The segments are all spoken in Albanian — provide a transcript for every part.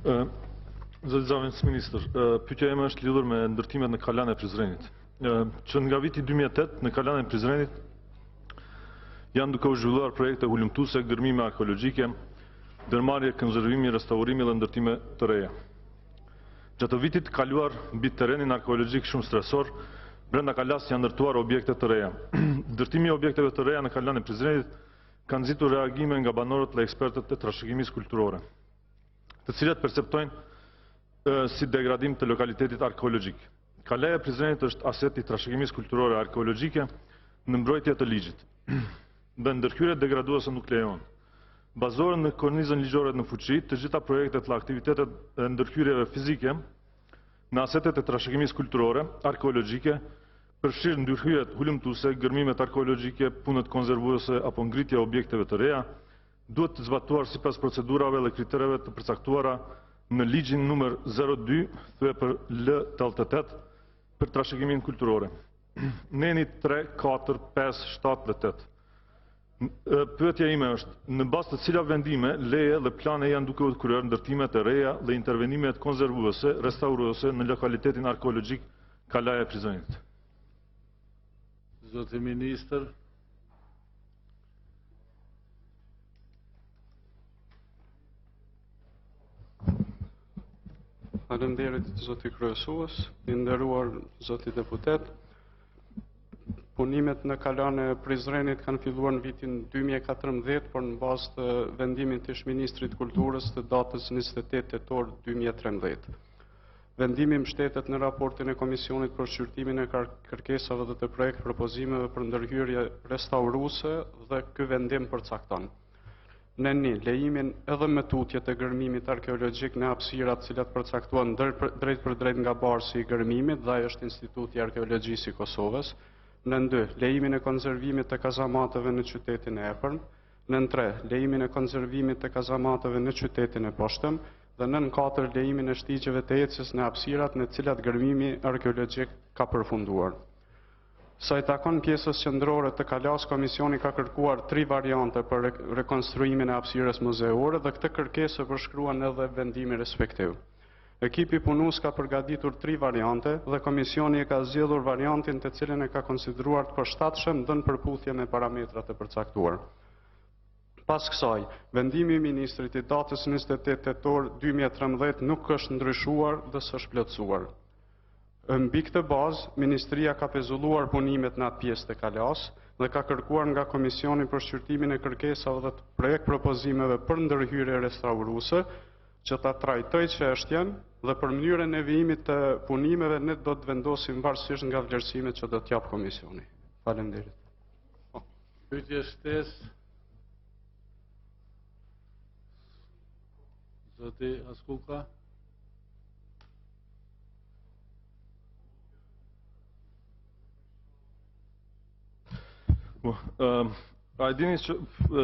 Zoti Zavendës Ministër, pyetja ime është lidhur me ndërtimet në Kalan e Prizrenit. Që nga viti 2008 në Kalan e Prizrenit janë duke u zhvilluar projekte hulumtuese, gërmime arkeologjike, ndërmarrje, konservimi, restaurimi dhe ndërtime të reja. Gjatë vitit kaluar mbi terrenin arkeologjik shumë stresor, brenda Kalas janë ndërtuar objekte të reja. Ndërtimi i objekteve të reja në Kalan e Prizrenit kanë nxitur reagime nga banorët dhe ekspertët e trashëgimisë kulturore, të cilët perceptojnë si degradim të lokalitetit arkeologjik. Kalaja e Prizrenit është aset i trashëgimisë kulturore arkeologjike në mbrojtje të ligjit. Dhe ndërhyrjet degraduese nuk lejohen. Bazohen në kornizën ligjore në fuqi, të gjitha projektet dhe aktivitetet e ndërhyrjeve fizike në asetet e trashëgimisë kulturore arkeologjike, përfshirë ndërhyrjet hulumtuese, gërmimet arkeologjike, punët konservuese apo ngritja e objekteve të reja, duhet të zbatuar sipas procedurave dhe kritereve të përcaktuara në ligjin numër 02 L88 për trashëgimin kulturore. Neni 3, 4, 5, 7 dhe 8. Pyetja ime është, në bazë të cilat vendime, leje dhe plane janë duke u kryer ndërtimet e reja dhe intervenimet konservuese, restauruese në lokalitetin arkeologjik Kalaja e Prizrenit? Zoti Ministër. Faleminderit zoti kryesues, i nderuar zoti deputet. Punimet në Kalan e Prizrenit kanë filluar në vitin 2014, por në bazë të vendimit të ish-ministrit kulturës të datës 28 tetor 2013. Vendimi mbështetet në raportin e Komisionit për shqyrtimin e kërkesave dhe të projekt propozimeve për ndërhyrje restauruese dhe ky vendim përcakton. Në një, lejimin edhe me tutje të gërmimit arkeologjik në hapësirat cilat përcaktuan drejt për drejt nga barsi i gërmimit dhe ai është Instituti i Arkeologjisë i Kosovës. Në 2, lejimin e konservimit të kazamateve në qytetin e Epërm. Në 3, lejimin e konservimit të kazamateve në qytetin e Poshtëm. Dhe në 4, lejimin e shtigjeve të ecjes në hapësirat në cilat gërmimi arkeologjik ka përfunduar. Sa i takon pjesës qendrore të Kalas, Komisioni ka kërkuar 3 variante për rekonstruimin e hapësirës muzeore dhe këtë kërkesë përshkruan edhe vendimi respektiv. Ekipi punues ka përgatitur 3 variante dhe Komisioni e ka zgjedhur variantin të cilën e ka konsideruar të përshtatshëm dhe në përputhje me parametrat e përcaktuar. Pas kësaj, vendimi i ministrit i datës 28 tetor 2013 nuk është ndryshuar dhe s'është plotësuar. Mbi këtë bazë, Ministria ka pezulluar punimet në atë pjesë të Kalas dhe ka kërkuar nga Komisioni për shqyrtimin e kërkesave dhe të projekt propozimeve për ndërhyrje restauruese që ta trajtoj çështjen dhe për mënyrën e vijimit të punimeve ne do të vendosim varësisht nga vlerësimet që do të jap Komisioni. Faleminderit. Pyetje shtesë. Zoti Askuka. A e dini që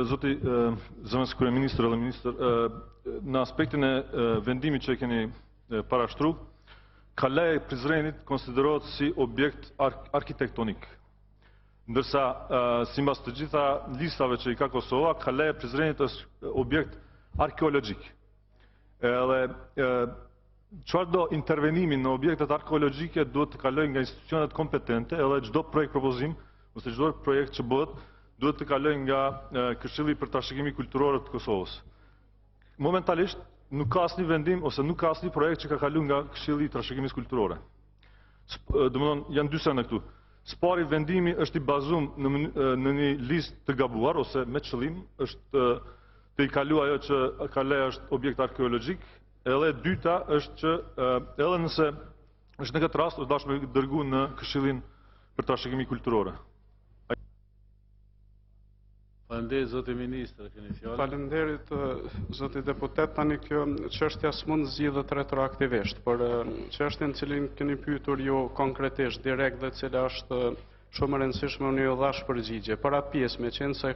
zoti zëvendës kryeministër edhe ministër, në aspektin e vendimit që e keni parashtruar, Kalaja e Prizrenit konsiderohet si objekt arkitektonik. Ndërsa sipas të gjitha listave që i ka Kosova, Kalaja e Prizrenit është objekt arkeologjik. Edhe çfarë do intervenimi në objektet arkeologjike duhet të kalojë nga institucionet kompetente, edhe çdo projekt propozim ose çdo projekt që bëhet duhet të kalojë nga Këshilli për Trashëgimi Kulturor të Kosovës. Momentalisht nuk ka asnjë vendim ose nuk ka asnjë projekt që ka kaluar nga Këshilli i Trashëgimisë Kulturore. Domethënë janë dy sene këtu. Spari vendimi është i bazuar në një listë të gabuar ose me qëllim është të i kaluar ajo që Kalaja është objekt arkeologjik, edhe e dyta është që edhe nëse është në këtë rast është dashur të dërguar në Këshillin për Trashëgimi Kulturore. Faleminderit zoti ministër, keni fjalën. Faleminderit zoti deputet, tani kjo çështja s'mund zgjidhet retroaktivisht, por çështjen cilën keni pyetur ju konkretisht direkt dhe cila është shumë e rëndësishme unë ju dhash përgjigje. Për atë pjesë, me qenë se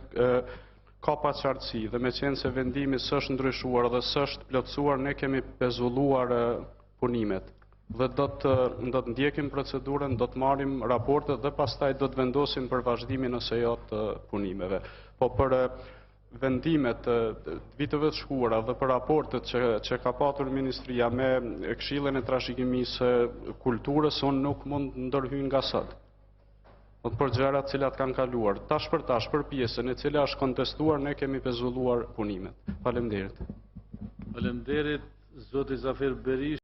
ka paqartësi dhe me qenë se vendimi s'është ndryshuar dhe s'është plotësuar, ne kemi pezulluar punimet dhe do të ndjekim procedurën, do të marrim raportet dhe pastaj do të vendosim për vazhdimin ose jo të punimeve. Po për vendimet të viteve të shkuara dhe për raportet që ka patur Ministria me Këshillin e Trashëgimisë së Kulturës, unë nuk mund ndërhyj nga sot. Për gjërat cilat kanë kaluar, tash për pjesën e cila është kontestuar, ne kemi pezulluar punimet. Faleminderit. Faleminderit, zoti Zafer Berish.